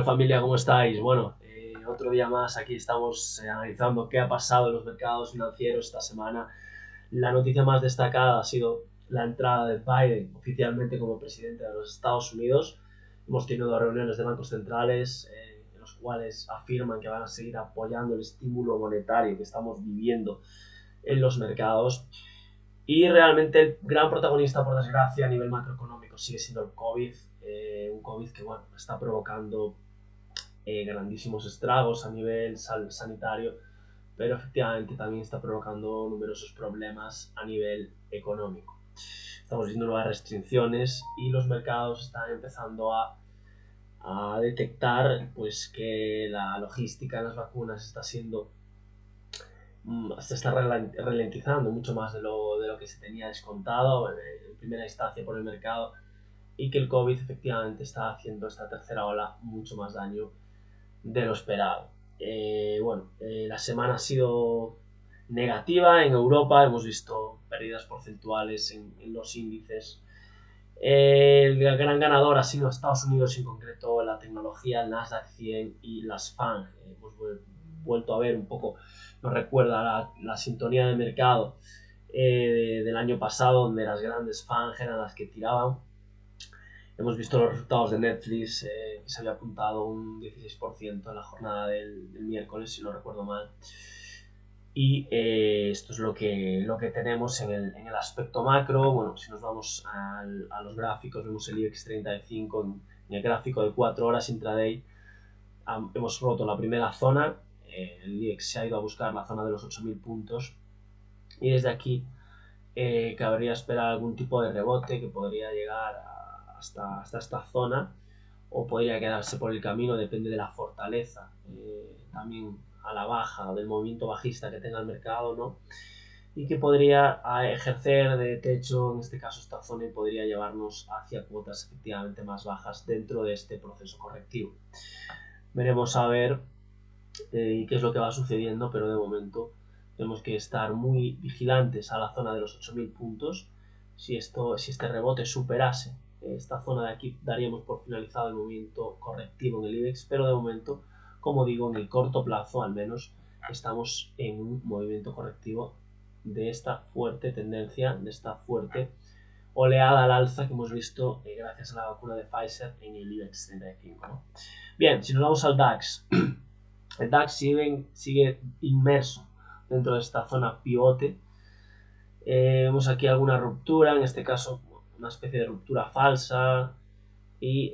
familia? ¿Cómo estáis? Bueno, otro día más aquí estamos analizando qué ha pasado en los mercados financieros esta semana. La noticia más destacada ha sido la entrada de Biden oficialmente como presidente de los Estados Unidos. Hemos tenido reuniones de bancos centrales en los cuales afirman que van a seguir apoyando el estímulo monetario que estamos viviendo en los mercados. Y realmente el gran protagonista, por desgracia, a nivel macroeconómico sigue siendo el COVID. Un COVID que bueno, está provocando grandísimos estragos a nivel sanitario, pero efectivamente también está provocando numerosos problemas a nivel económico. Estamos viendo nuevas restricciones y los mercados están empezando a detectar pues, que la logística en las vacunas está siendo se está ralentizando mucho más de lo que se tenía descontado en primera instancia por el mercado, y que el COVID efectivamente está haciendo esta tercera ola mucho más daño de lo esperado. La semana ha sido negativa en Europa, hemos visto pérdidas porcentuales en los índices. El gran ganador ha sido Estados Unidos, en concreto la tecnología, el Nasdaq 100 y las FANG. Hemos vuelto a ver un poco, nos recuerda la sintonía de mercado del año pasado, donde las grandes FANG eran las que tiraban. Hemos visto los resultados de Netflix, que se había apuntado un 16% en la jornada del miércoles, si no recuerdo mal. Y esto es lo que tenemos en el aspecto macro. Bueno, si nos vamos a los gráficos, vemos el IBEX 35 en el gráfico de 4 horas intraday. Hemos roto la primera zona, el IBEX se ha ido a buscar la zona de los 8.000 puntos, y desde aquí cabría esperar algún tipo de rebote que podría llegar hasta esta zona, o podría quedarse por el camino, depende de la fortaleza también a la baja, del movimiento bajista que tenga el mercado, ¿no? Y que podría ejercer de techo, en este caso esta zona, y podría llevarnos hacia cuotas efectivamente más bajas dentro de este proceso correctivo. Veremos a ver qué es lo que va sucediendo, pero de momento tenemos que estar muy vigilantes a la zona de los 8.000 puntos. Si este rebote superase esta zona de aquí, daríamos por finalizado el movimiento correctivo en el IBEX, pero de momento, como digo, en el corto plazo al menos, estamos en un movimiento correctivo de esta fuerte tendencia, de esta fuerte oleada al alza que hemos visto gracias a la vacuna de Pfizer en el IBEX 35, ¿no? Bien, si nos vamos al DAX, el DAX sigue inmerso dentro de esta zona pivote. Vemos aquí alguna ruptura, en este caso una especie de ruptura falsa, y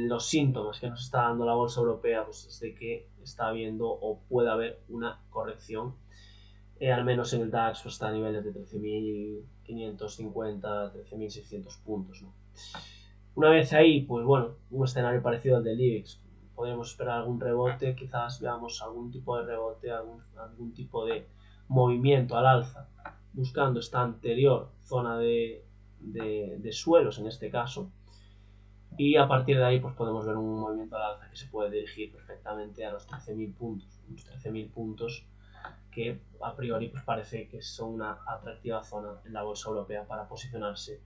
los síntomas que nos está dando la bolsa europea pues, es de que está habiendo o puede haber una corrección, al menos en el DAX pues, está a niveles de 13.550, 13.600 puntos, ¿no? Una vez ahí, pues bueno, un escenario parecido al del IBEX, podríamos esperar algún rebote, quizás veamos algún tipo de rebote, algún tipo de movimiento al alza, buscando esta anterior zona de suelos en este caso, y a partir de ahí pues podemos ver un movimiento al alza que se puede dirigir perfectamente a los 13.000 puntos, unos 13.000 puntos que a priori pues parece que son una atractiva zona en la bolsa europea para posicionarse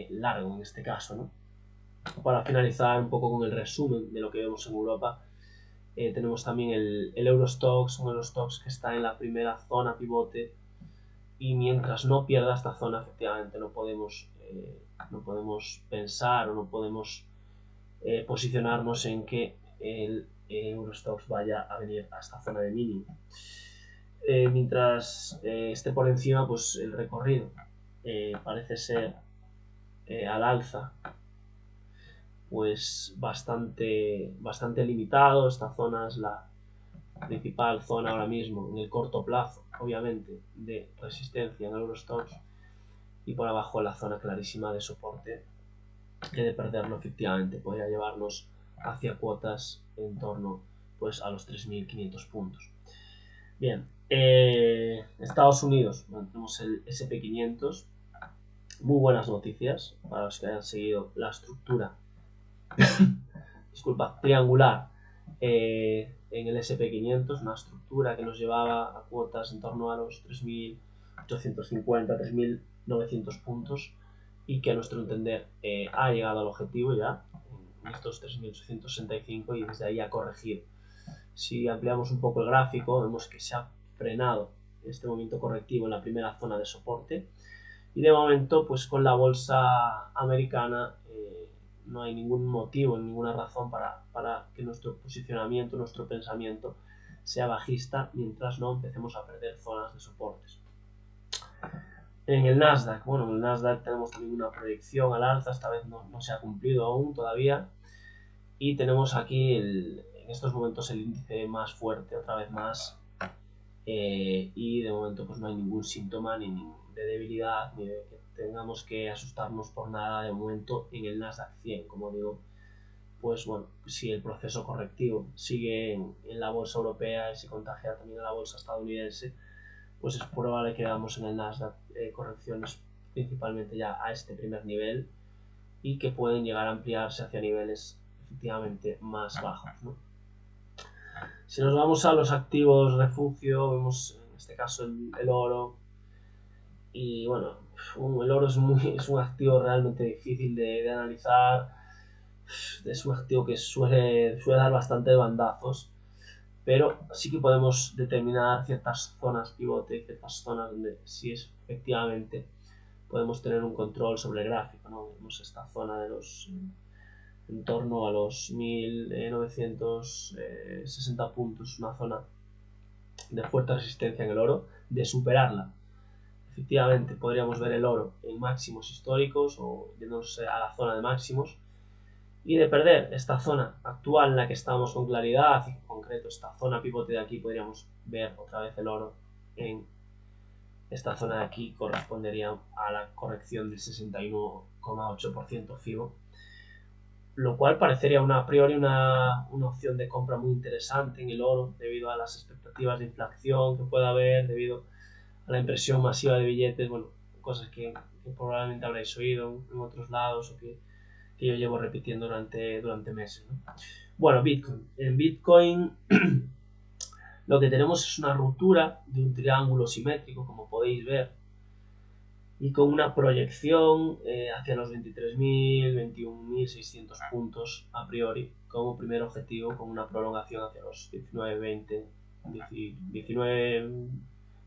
largo en este caso, ¿no? Para finalizar un poco con el resumen de lo que vemos en Europa, tenemos también el Eurostoxx, un Eurostoxx que está en la primera zona pivote, y mientras no pierda esta zona efectivamente no podemos pensar o no podemos posicionarnos en que el Eurostoxx vaya a venir a esta zona de mínimo. Mientras esté por encima, pues el recorrido parece ser al alza pues bastante limitado. Esta zona es la principal zona ahora mismo en el corto plazo, obviamente, de resistencia en Eurostoxx, y por abajo la zona clarísima de soporte, que de perderlo efectivamente podría llevarnos hacia cuotas en torno pues a los 3.500 puntos. Bien, Estados Unidos, tenemos el SP500, muy buenas noticias para los que hayan seguido la estructura triangular en el SP500, una estructura que nos llevaba a cuotas en torno a los 3.850, 3.900 puntos, y que a nuestro entender ha llegado al objetivo ya estos 3.865 y desde ahí ha corregido. Si ampliamos un poco el gráfico, vemos que se ha frenado este movimiento correctivo en la primera zona de soporte y de momento pues con la bolsa americana no hay ningún motivo, ninguna razón para que nuestro posicionamiento, nuestro pensamiento sea bajista mientras no empecemos a perder zonas de soportes. En el Nasdaq, bueno, en el Nasdaq tenemos también una proyección al alza, esta vez no se ha cumplido aún todavía, y tenemos aquí en estos momentos el índice más fuerte, otra vez más, y de momento pues no hay ningún síntoma ni de debilidad ni de que tengamos que asustarnos por nada de momento en el Nasdaq 100, como digo. Pues bueno, si el proceso correctivo sigue en la bolsa europea y se contagia también a la bolsa estadounidense, pues es probable que veamos en el Nasdaq correcciones principalmente ya a este primer nivel y que pueden llegar a ampliarse hacia niveles efectivamente más bajos, ¿no? Si nos vamos a los activos refugio, vemos en este caso el oro. Y bueno, el oro es un activo realmente difícil de analizar. Es un activo que suele dar bastante bandazos, pero sí que podemos determinar ciertas zonas pivote, ciertas zonas donde sí es efectivamente podemos tener un control sobre el gráfico, ¿no? Vemos esta zona de los en torno a los 1960 puntos, una zona de fuerte resistencia en el oro. De superarla, efectivamente podríamos ver el oro en máximos históricos o yéndose a la zona de máximos, y de perder esta zona actual en la que estamos con claridad, y en concreto esta zona pivote de aquí, podríamos ver otra vez el oro en esta zona de aquí, correspondería a la corrección del 61,8% FIBO, lo cual parecería a priori una opción de compra muy interesante en el oro debido a las expectativas de inflación que pueda haber, debido a la impresión masiva de billetes, bueno, cosas que probablemente habréis oído en otros lados o que yo llevo repitiendo durante meses, ¿no? Bueno, Bitcoin. En Bitcoin lo que tenemos es una ruptura de un triángulo simétrico, como podéis ver, y con una proyección hacia los 23.000, 21.600 puntos a priori como primer objetivo, con una prolongación hacia los 19, 20,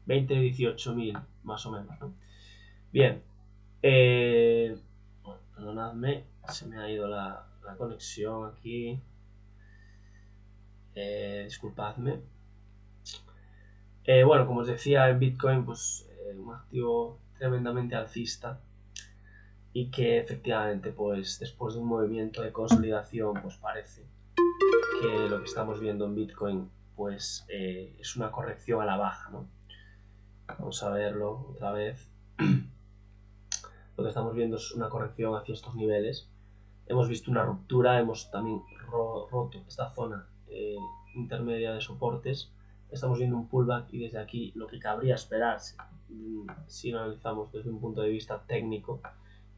18.000 más o menos, ¿no? Bien, bueno, perdonadme, se me ha ido la conexión aquí, disculpadme. Bueno, como os decía, en Bitcoin pues un activo tremendamente alcista y que efectivamente pues después de un movimiento de consolidación pues parece que lo que estamos viendo en Bitcoin pues es una corrección a la baja, ¿no? Vamos a verlo otra vez. Lo que estamos viendo es una corrección hacia estos niveles. Hemos visto una ruptura, hemos también roto esta zona intermedia de soportes. Estamos viendo un pullback y desde aquí lo que cabría esperarse, si lo analizamos desde un punto de vista técnico,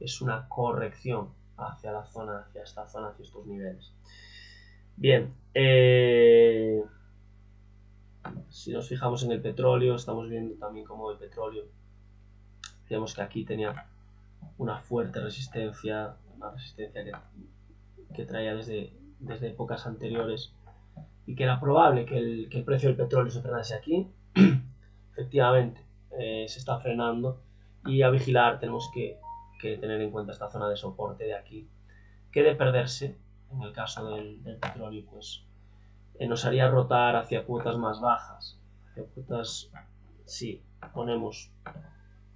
es una corrección hacia la zona, hacia esta zona, hacia estos niveles. Bien, si nos fijamos en el petróleo, estamos viendo también como el petróleo, vemos que aquí tenía una fuerte resistencia, una resistencia que traía desde épocas anteriores y que era probable que el precio del petróleo se frenase aquí. Efectivamente, se está frenando y a vigilar tenemos que tener en cuenta esta zona de soporte de aquí, que de perderse, en el caso del petróleo, pues nos haría rotar hacia cuotas más bajas, hacia cuotas, si ponemos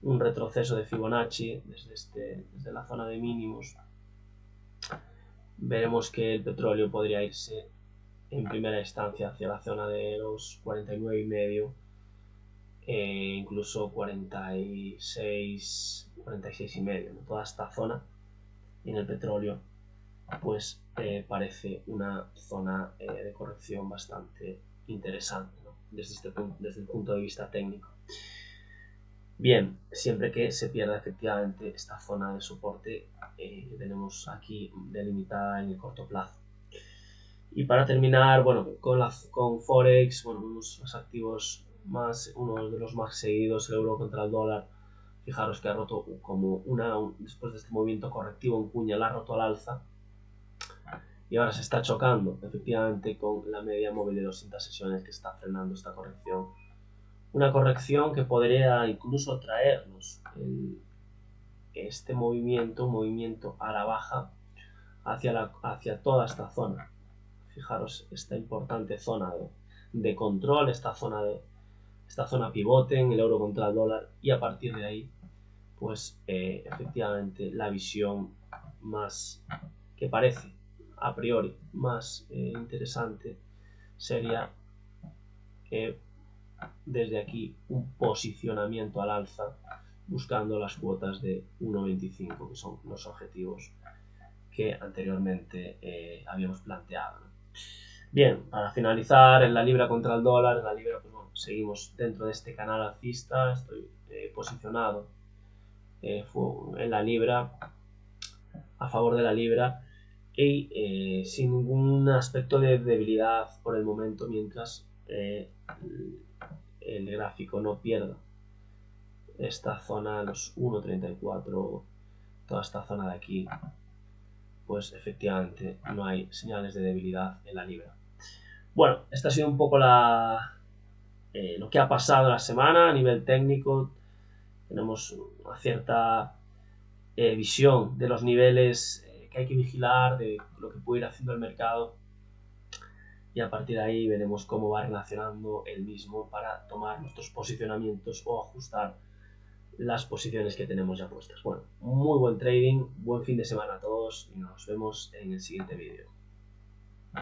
un retroceso de Fibonacci desde la zona de mínimos, veremos que el petróleo podría irse en primera instancia hacia la zona de los 49,5, incluso 46,5, ¿no? Toda esta zona en el petróleo pues parece una zona de corrección bastante interesante, ¿no? desde el punto de vista técnico. Bien, siempre que se pierda efectivamente esta zona de soporte que tenemos aquí delimitada en el corto plazo. Y para terminar, bueno, con Forex, bueno, unos activos uno de los más seguidos, el euro contra el dólar. Fijaros que ha roto después de este movimiento correctivo en cuña, la ha roto al alza. y ahora se está chocando efectivamente con la media móvil de 200 sesiones que está frenando esta corrección. Una corrección que podría incluso traernos este movimiento a la baja hacia toda esta zona. Fijaros esta importante zona de control, esta zona pivote en el euro contra el dólar, y a partir de ahí pues efectivamente la visión más que parece a priori más interesante sería desde aquí un posicionamiento al alza buscando las cuotas de 1.25, que son los objetivos que anteriormente habíamos planteado, ¿no? Bien, para finalizar, en la libra contra el dólar, en la libra pues bueno, seguimos dentro de este canal alcista, estoy posicionado en la libra, a favor de la libra, y sin ningún aspecto de debilidad por el momento, mientras el gráfico no pierda esta zona, los 1.34, toda esta zona de aquí, pues efectivamente no hay señales de debilidad en la libra. Bueno, esta ha sido un poco lo que ha pasado la semana a nivel técnico. Tenemos una cierta visión de los niveles que hay que vigilar, de lo que puede ir haciendo el mercado, y a partir de ahí veremos cómo va relacionando el mismo para tomar nuestros posicionamientos o ajustar las posiciones que tenemos ya puestas. Bueno, muy buen trading, buen fin de semana a todos y nos vemos en el siguiente vídeo.